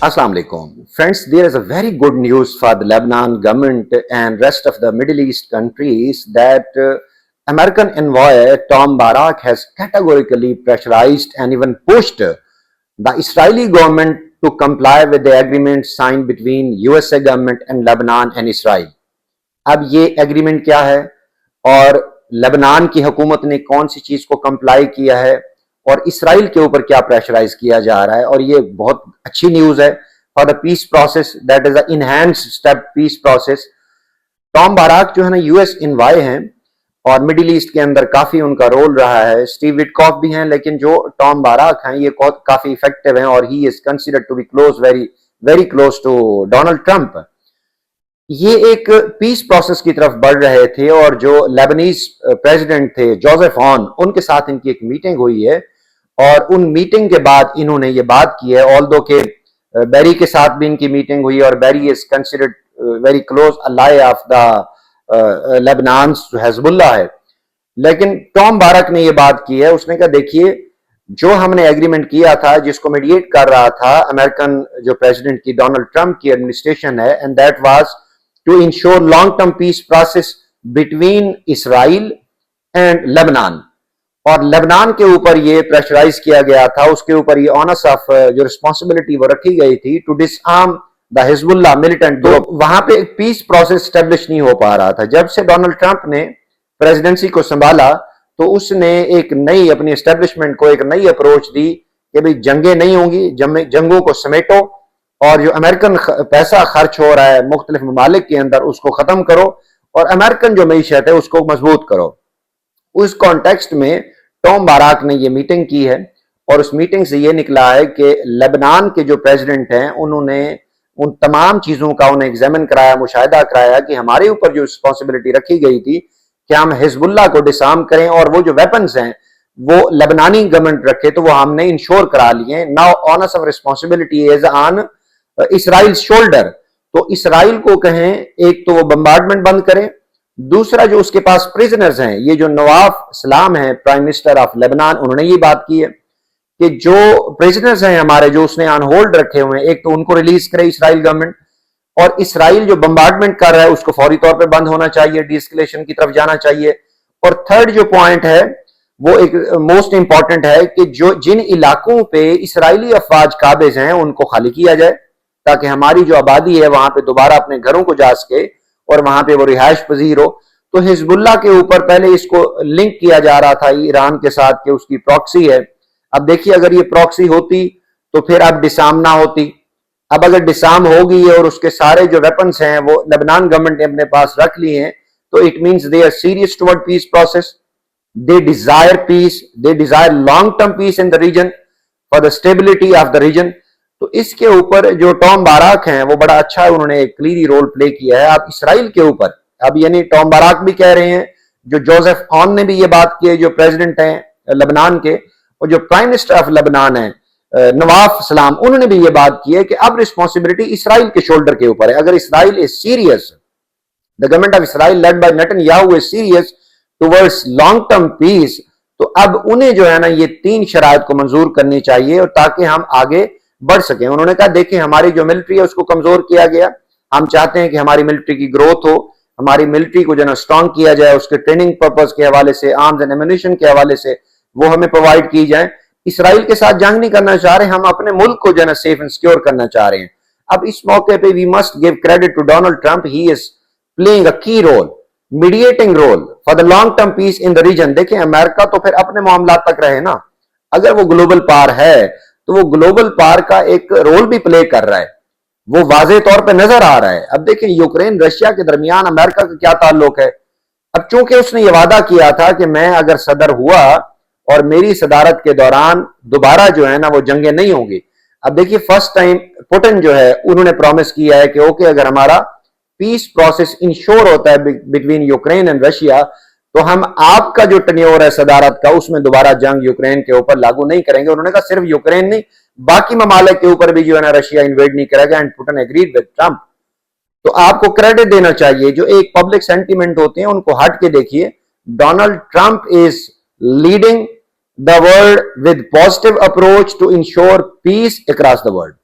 Assalamu alaikum. Friends, there is a very good news for the Lebanon government and rest of the Middle East countries that American envoy Tom Barak has categorically pressurized and even pushed the Israeli government to comply with the agreement signed between USA government and Lebanon and Israel. اب یہ agreement کیا ہے اور لبنان کی حکومت نے کون سی چیز کو کمپلائی کیا ہے اور اسرائیل کے اوپر کیا پریشرائز کیا جا رہا ہے، اور یہ بہت اچھی نیوز ہے for the peace process, that is enhanced step peace process. Tom Barrack جو ہے نا یو ایس انوائے ہیں اور مڈل ایسٹ کے اندر کافی ان کا رول رہا ہے، اسٹیو وٹکاف بھی ہیں، لیکن جو ٹام باراک ہیں یہ کافی افیکٹو ہیں اور he is considered to be close, very close to Donald Trump. یہ ایک پیس پروسیس کی طرف بڑھ رہے تھے اور جو لیبنیز پریزیڈنٹ تھے جوزف آن، ان کے ساتھ ان کی ایک میٹنگ ہوئی ہے اور ان میٹنگ کے بعد انہوں نے یہ بات کی ہے، آلدو کہ بیری کے ساتھ بھی ان کی میٹنگ ہوئی اور Berri is considered very close ally of the Lebanon's جو حزب اللہ ہے، لیکن ٹام بارک نے یہ بات کی ہے، اس نے کہا دیکھیے جو ہم نے ایگریمنٹ کیا تھا جس کو میڈیٹ کر رہا تھا امریکن جو پریزیڈنٹ کی ڈونلڈ ٹرمپ کی ایڈمنسٹریشن ہے، and that was to ensure long-term peace process between Israel and Lebanon، اور لبنان کے اوپر یہ پریشرائز کیا گیا تھا، اس کے اوپر یہ آنس آف جو رسپانسبلٹی وہ رکھی گئی تھی ٹو ڈس آرم دا حزب اللہ ملیٹنٹ گروپ، وہاں پہ ایک پیس پروسیس اسٹیبلش نہیں ہو پا رہا تھا۔ جب سے ڈونلڈ ٹرمپ نے پریزیڈنسی کو سنبھالا تو اس نے ایک نئی اپنی اسٹیبلشمنٹ کو ایک نئی اپروچ دی کہ بھئی جنگیں نہیں ہوں گی، جنگوں کو سمیٹو اور جو امریکن پیسہ خرچ ہو رہا ہے مختلف ممالک کے اندر اس کو ختم کرو اور امریکن جو معیشت ہے اس کو مضبوط کرو۔ اس کانٹیکسٹ میں ٹام باراک نے یہ میٹنگ کی ہے اور اس میٹنگ سے یہ نکلا ہے کہ لبنان کے جو پریزیڈنٹ ہیں انہوں نے ان تمام چیزوں کا انہیں ایگزامن کرایا، مشاہدہ کرایا کہ ہمارے اوپر جو رسپانسبلٹی رکھی گئی تھی کہ ہم حزب اللہ کو ڈسارم کریں اور وہ جو ویپنز ہیں وہ لبنانی گورنمنٹ رکھے تو وہ ہم نے انشور کرا لیے۔ Now onus of responsibility is on Israel shoulder, تو اسرائیل کو کہیں ایک تو وہ بمبارڈمنٹ بند کریں، دوسرا جو اس کے پاس پریزنرز ہیں، یہ جو نواف سلام ہیں پرائم منسٹر آف لبنان، انہوں نے یہ بات کی ہے کہ جو پریزنرز ہیں ہمارے جو اس نے آن ہولڈ رکھے ہوئے ہیں ایک تو ان کو ریلیز کرے اسرائیل گورنمنٹ، اور اسرائیل جو بمبارڈمنٹ کر رہا ہے اس کو فوری طور پہ بند ہونا چاہیے، ڈی اسکلیشن کی طرف جانا چاہیے۔ اور تھرڈ جو پوائنٹ ہے وہ ایک موسٹ امپورٹنٹ ہے کہ جو جن علاقوں پہ اسرائیلی افواج قابض ہیں ان کو خالی کیا جائے تاکہ ہماری جو آبادی ہے وہاں پہ دوبارہ اپنے گھروں کو جا سکے اور وہاں پہ وہ رہائش پذیر ہو۔ تو حزب اللہ کے اوپر پہلے اس کو لنک کیا جا رہا تھا ایران کے ساتھ کہ اس کی پراکسی ہے، اب دیکھیے اگر یہ پراکسی ہوتی تو پھر اب ڈسارم نہ ہوتی، اب اگر ڈسارم ہوگی اور اس کے سارے جو ویپنز ہیں وہ لبنان گورنمنٹ نے اپنے پاس رکھ لیے ہیں تو it means they are serious toward peace process, they desire peace, they desire long term peace in the region for the stability of the region. تو اس کے اوپر جو ٹام باراک ہیں وہ بڑا اچھا انہوں نے ایک کلیری رول پلے کیا ہے۔ اب اسرائیل کے اوپر اب یعنی ٹام باراک بھی کہہ رہے ہیں، جو جوزف آن نے بھی یہ بات کی ہے جو پریزیڈنٹ ہیں لبنان کے، اور جو پرائم منسٹر آف لبنان ہیں نواف سلام، انہوں نے بھی یہ بات کی ہے کہ اب رسپانسبلٹی اسرائیل کے شولڈر کے اوپر ہے۔ اگر Israel is serious, the government of Israel led by Netanyahu is serious towards long term peace، تو اب انہیں جو ہے نا یہ تین شرائط کو منظور کرنی چاہیے اور تاکہ ہم آگے بڑھ سکیں۔ انہوں نے کہا دیکھیں ہماری جو ملٹری ہے اس کو کمزور کیا گیا، ہم چاہتے ہیں کہ ہماری ملٹری کی گروتھ ہو، ہماری ملٹری کو جو ہے نا اسٹرانگ کیا جائے، اس کے ٹریننگ پرپز کے حوالے سے، آرمز اینڈ ایمونیشن کے حوالے سے وہ ہمیں پرووائڈ کی جائیں۔ اسرائیل کے ساتھ جنگ نہیں کرنا چاہ رہے، ہم اپنے ملک کو جو ہے نا سیف اینڈ سیکیور کرنا چاہ رہے ہیں۔ اب اس موقع پہ we must give credit to Donald Trump, he is playing a key role, mediating role for the long term peace in the region. دیکھیں امریکہ تو پھر اپنے معاملات تک رہے نا، اگر وہ گلوبل پار ہے تو وہ گلوبل پار کا ایک رول بھی پلے کر رہا ہے، وہ واضح طور پہ نظر آ رہا ہے۔ اب دیکھیں یوکرین رشیا کے درمیان امریکہ کا کیا تعلق ہے، اب چونکہ اس نے یہ وعدہ کیا تھا کہ میں اگر صدر ہوا اور میری صدارت کے دوران دوبارہ جو ہے نا وہ جنگیں نہیں ہوں گی۔ اب دیکھیے فرسٹ ٹائم پوٹن جو ہے انہوں نے پرومس کیا ہے کہ اوکے اگر ہمارا پیس پروسیس انشور ہوتا ہے بٹوین یوکرین اینڈ رشیا تو ہم آپ کا جو ٹینیور ہے صدارت کا اس میں دوبارہ جنگ یوکرین کے اوپر لاگو نہیں کریں گے۔ انہوں نے کہا صرف یوکرین نہیں باقی ممالک کے اوپر بھی جو ہے نا رشیا انویڈ نہیں کرے گا، and Putin agreed with Trump. تو آپ کو کریڈٹ دینا چاہیے، جو ایک پبلک سینٹیمنٹ ہوتے ہیں ان کو ہٹ کے دیکھیے، Donald Trump is leading the world with positive approach to ensure peace across the world.